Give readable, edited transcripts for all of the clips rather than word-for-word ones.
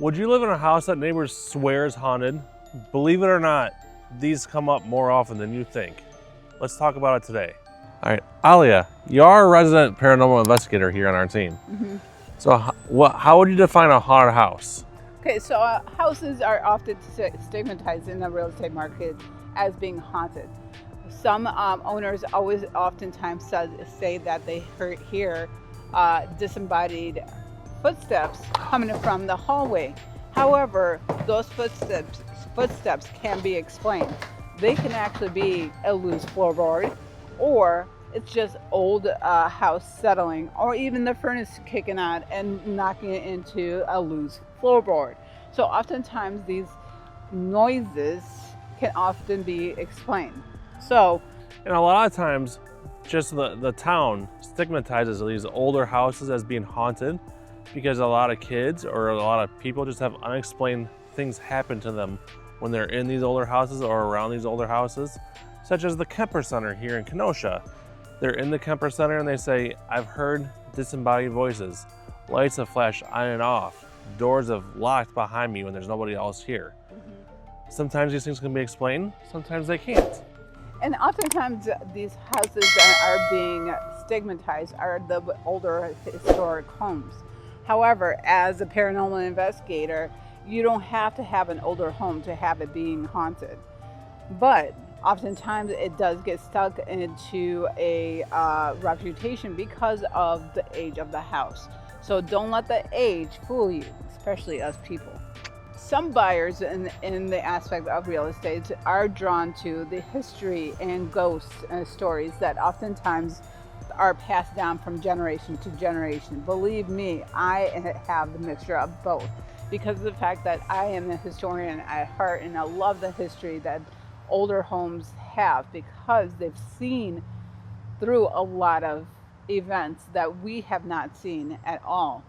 Would you live in a house that neighbors swear is haunted? Believe it or not, these come up more often than you think. Let's talk about it today. All right, Aalia, you are a resident paranormal investigator here on our team. Mm-hmm. So how would you define a haunted house? Okay, so houses are often stigmatized in the real estate market as being haunted. Some owners oftentimes say that they hear disembodied footsteps coming from the hallway. However, those footsteps can be explained. They can actually be a loose floorboard, or it's just old house settling, or even the furnace kicking on and knocking it into a loose floorboard. So oftentimes these noises can often be explained. So, and a lot of times, just the town stigmatizes these older houses as being haunted because a lot of kids or a lot of people just have unexplained things happen to them when they're in these older houses or around these older houses, such as the Kemper Center here in Kenosha. They're in the Kemper Center and they say, I've heard disembodied voices. Lights have flashed on and off. Doors have locked behind me when there's nobody else here. Mm-hmm. Sometimes these things can be explained, sometimes they can't. And oftentimes these houses that are being stigmatized are the older historic homes. However, as a paranormal investigator, you don't have to have an older home to have it being haunted. But oftentimes it does get stuck into a reputation because of the age of the house. So don't let the age fool you, especially us people. Some buyers in the aspect of real estate are drawn to the history and ghost stories that oftentimes are passed down from generation to generation. Believe me, I have the mixture of both because of the fact that I am a historian at heart and I love the history that older homes have because they've seen through a lot of events that we have not seen at all.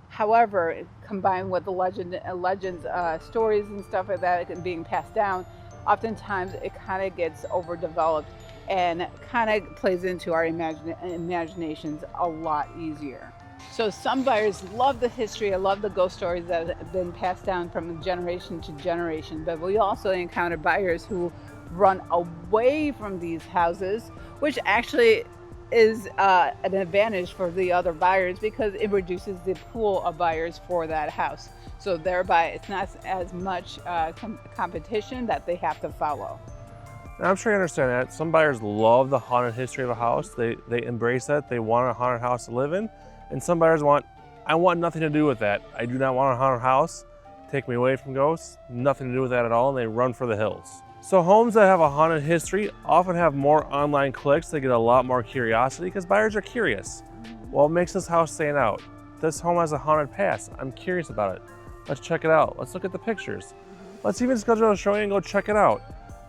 However, combined with the legends, stories and stuff like that being passed down, oftentimes it kind of gets overdeveloped and kind of plays into our imaginations a lot easier. So some buyers love the history, I love the ghost stories that have been passed down from generation to generation, but we also encounter buyers who run away from these houses, which actually is an advantage for the other buyers because it reduces the pool of buyers for that house. So thereby it's not as much competition that they have to follow. And I'm sure you understand that. Some buyers love the haunted history of a house. They embrace that. They want a haunted house to live in. And some buyers I want nothing to do with that. I do not want a haunted house. Take me away from ghosts. Nothing to do with that at all. And they run for the hills. So homes that have a haunted history often have more online clicks. They get a lot more curiosity because buyers are curious. What makes this house stand out? This home has a haunted past. I'm curious about it. Let's check it out. Let's look at the pictures. Let's even schedule a showing and go check it out.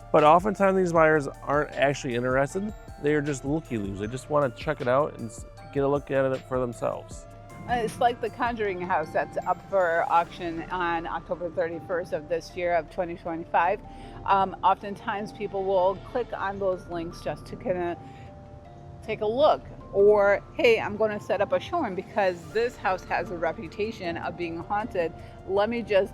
But oftentimes these buyers aren't actually interested. They are just looky-loos. They just want to check it out and get a look at it for themselves. It's like the Conjuring house that's up for auction on October 31st of this year of 2025. Oftentimes people will click on those links just to kind of take a look. Or, hey, I'm going to set up a showing because this house has a reputation of being haunted. Let me just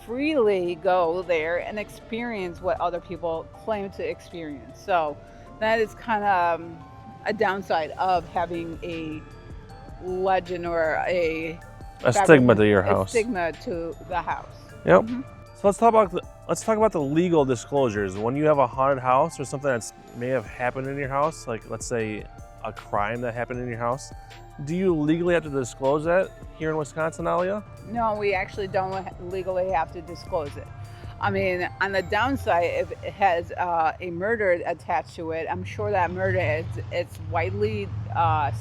freely go there and experience what other people claim to experience. So that is kind of a downside of having a legend or a stigma to your house. A stigma to the house. Yep. Mm-hmm. So let's talk about the legal disclosures. When you have a haunted house or something that may have happened in your house, like let's say a crime that happened in your house, do you legally have to disclose that here in Wisconsin, Aalia? No, we actually don't legally have to disclose it. I mean, on the downside, if it has a murder attached to it, I'm sure that murder it's widely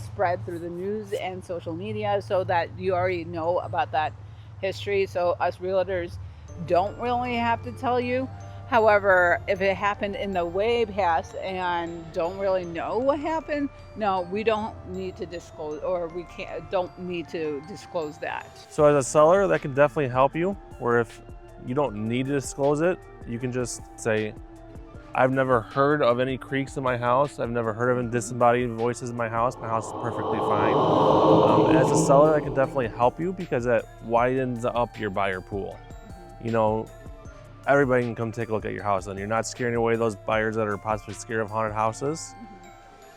spread through the news and social media so that you already know about that history. So us realtors don't really have to tell you. However, if it happened in the way past and don't really know what happened, no, we don't need to disclose, or don't need to disclose that. So as a seller, that can definitely help you, where if you don't need to disclose it, you can just say, I've never heard of any creaks in my house. I've never heard of any disembodied voices in my house. My house is perfectly fine. As a seller, that can definitely help you because that widens up your buyer pool. You know, everybody can come take a look at your house and you're not scaring away those buyers that are possibly scared of haunted houses.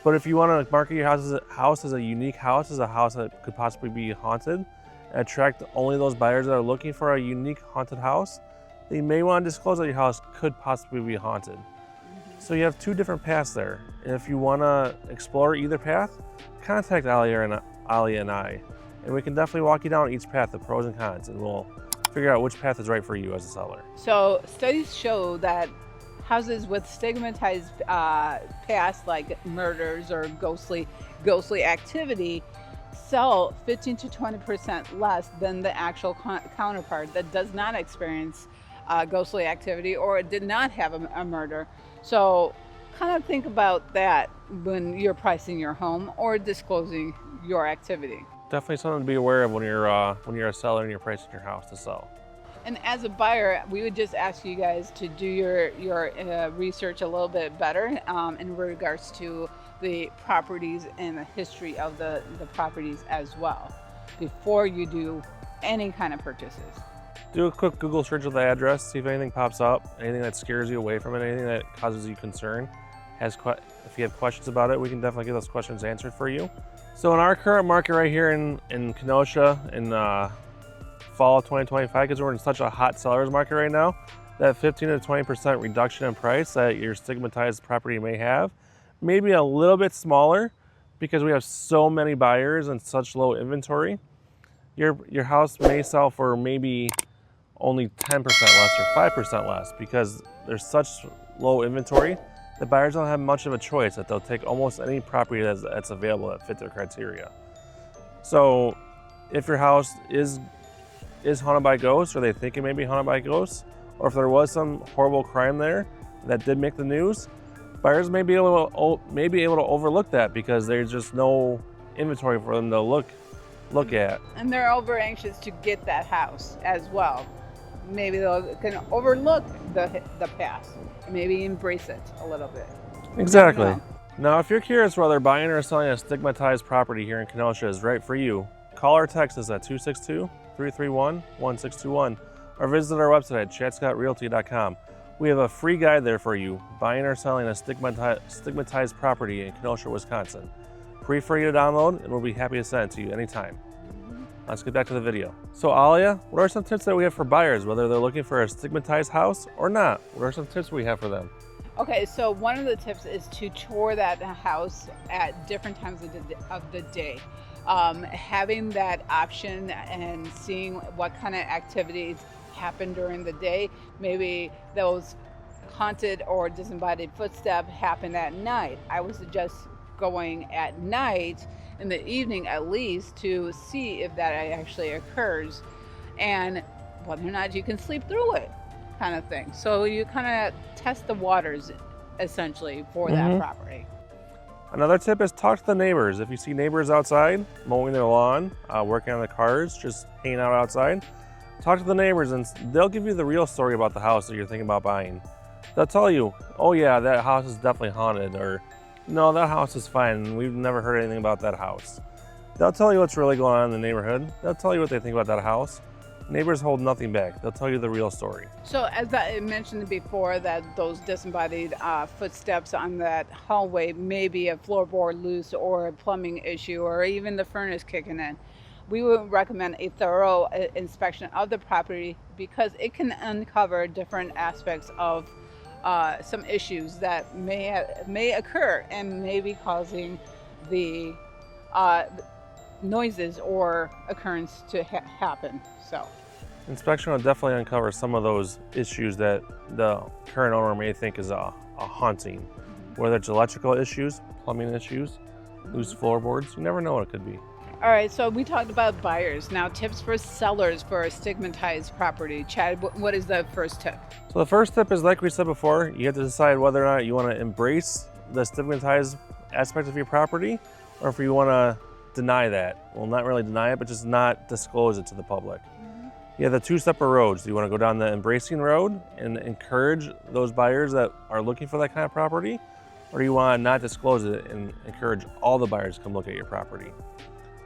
But if you want to market your house as a unique house, as a house that could possibly be haunted, and attract only those buyers that are looking for a unique haunted house, then you may want to disclose that your house could possibly be haunted. So you have two different paths there. And if you want to explore either path, contact Aalia and I, and we can definitely walk you down each path, the pros and cons, and we'll figure out which path is right for you as a seller. So studies show that houses with stigmatized past, like murders or ghostly activity, sell 15 to 20% less than the actual counterpart that does not experience ghostly activity or did not have a murder. So kind of think about that when you're pricing your home or disclosing your activity. Definitely something to be aware of when you're a seller and you're pricing your house to sell. And as a buyer, we would just ask you guys to do your research a little bit better in regards to the properties and the history of the properties as well before you do any kind of purchases. Do a quick Google search of the address, see if anything pops up, anything that scares you away from it, anything that causes you concern. If you have questions about it, we can definitely get those questions answered for you. So in our current market right here in Kenosha, in fall of 2025, because we're in such a hot seller's market right now, that 15 to 20% reduction in price that your stigmatized property may have, maybe a little bit smaller because we have so many buyers and such low inventory. Your house may sell for maybe only 10% less or 5% less because there's such low inventory. The buyers don't have much of a choice, that they'll take almost any property that's available that fit their criteria. So if your house is haunted by ghosts, or they think it may be haunted by ghosts, or if there was some horrible crime there that did make the news, buyers may be able to overlook that because there's just no inventory for them to look at. And they're over anxious to get that house as well. Maybe they can overlook the past, maybe embrace it a little bit. Exactly. Now, if you're curious whether buying or selling a stigmatized property here in Kenosha is right for you, call or text us at 262-331-1621 or visit our website at chatscottrealty.com. We have a free guide there for you, buying or selling a stigmatized property in Kenosha, Wisconsin. Free for you to download, and we'll be happy to send it to you anytime. Let's get back to the video. So Aalia, what are some tips that we have for buyers, whether they're looking for a stigmatized house or not? What are some tips we have for them? Okay, so one of the tips is to tour that house at different times of the day. Having that option and seeing what kind of activities happen during the day. Maybe those haunted or disembodied footsteps happen at night. I would suggest going at night, in the evening at least, to see if that actually occurs and whether or not you can sleep through it, kind of thing. So you kind of test the waters essentially for that property. Another tip is talk to the neighbors. If you see neighbors outside mowing their lawn, working on the cars, just hanging out outside, talk to the neighbors and they'll give you the real story about the house that you're thinking about buying. They'll tell you, oh yeah, that house is definitely haunted, or no, that house is fine. We've never heard anything about that house. They'll tell you what's really going on in the neighborhood. They'll tell you what they think about that house. Neighbors hold nothing back. They'll tell you the real story. So as I mentioned before, that those disembodied footsteps on that hallway may be a floorboard loose or a plumbing issue or even the furnace kicking in. We would recommend a thorough inspection of the property because it can uncover different aspects of some issues that may occur and may be causing the noises or occurrence to happen. So inspection will definitely uncover some of those issues that the current owner may think is a haunting, whether it's electrical issues, plumbing issues, loose floorboards. You never know what it could be. All right, so we talked about buyers. Now, tips for sellers for a stigmatized property. Chad, what is the first tip? So the first tip is, like we said before, you have to decide whether or not you want to embrace the stigmatized aspect of your property or if you want to deny that. Well, not really deny it, but just not disclose it to the public. You have the two separate roads. You want to go down the embracing road and encourage those buyers that are looking for that kind of property, or do you want to not disclose it and encourage all the buyers to come look at your property?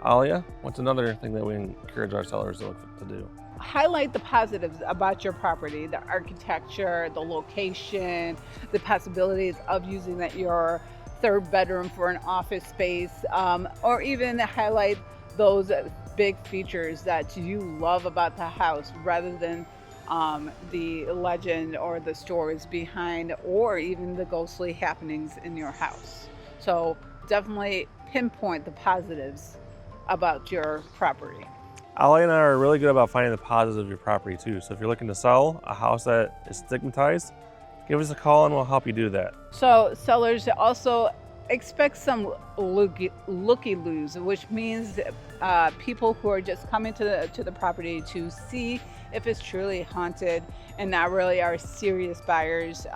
Aalia, what's another thing that we encourage our sellers to look to do? Highlight the positives about your property, the architecture, the location, the possibilities of using that your third bedroom for an office space, or even highlight those big features that you love about the house rather than the legend or the stories behind, or even the ghostly happenings in your house. So definitely pinpoint the positives about your property. Aalia and I are really good about finding the positives of your property too. So if you're looking to sell a house that is stigmatized, give us a call and we'll help you do that. So sellers also expect some looky-loos, which means people who are just coming to the property to see if it's truly haunted and not really are serious buyers.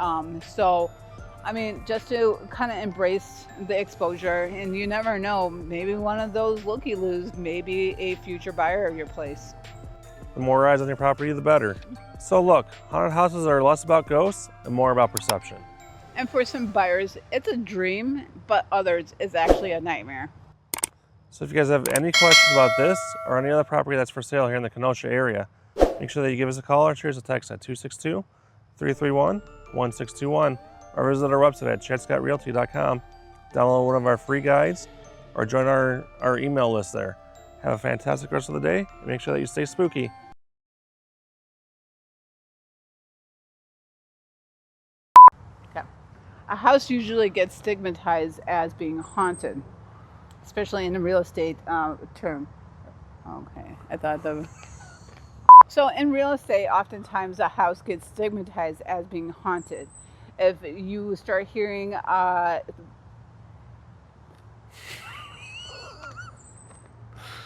I mean, just to kind of embrace the exposure, and you never know, maybe one of those looky-loos may be a future buyer of your place. The more eyes on your property, the better. So look, haunted houses are less about ghosts and more about perception. And for some buyers, it's a dream, but others, it's actually a nightmare. So if you guys have any questions about this or any other property that's for sale here in the Kenosha area, make sure that you give us a call or shoot us a text at 262-331-1621 or visit our website at chadscottrealty.com. Download one of our free guides or join our email list there. Have a fantastic rest of the day and make sure that you stay spooky. A house usually gets stigmatized as being haunted, especially in the real estate term. Okay, I thought the... So in real estate, oftentimes a house gets stigmatized as being haunted. If you start hearing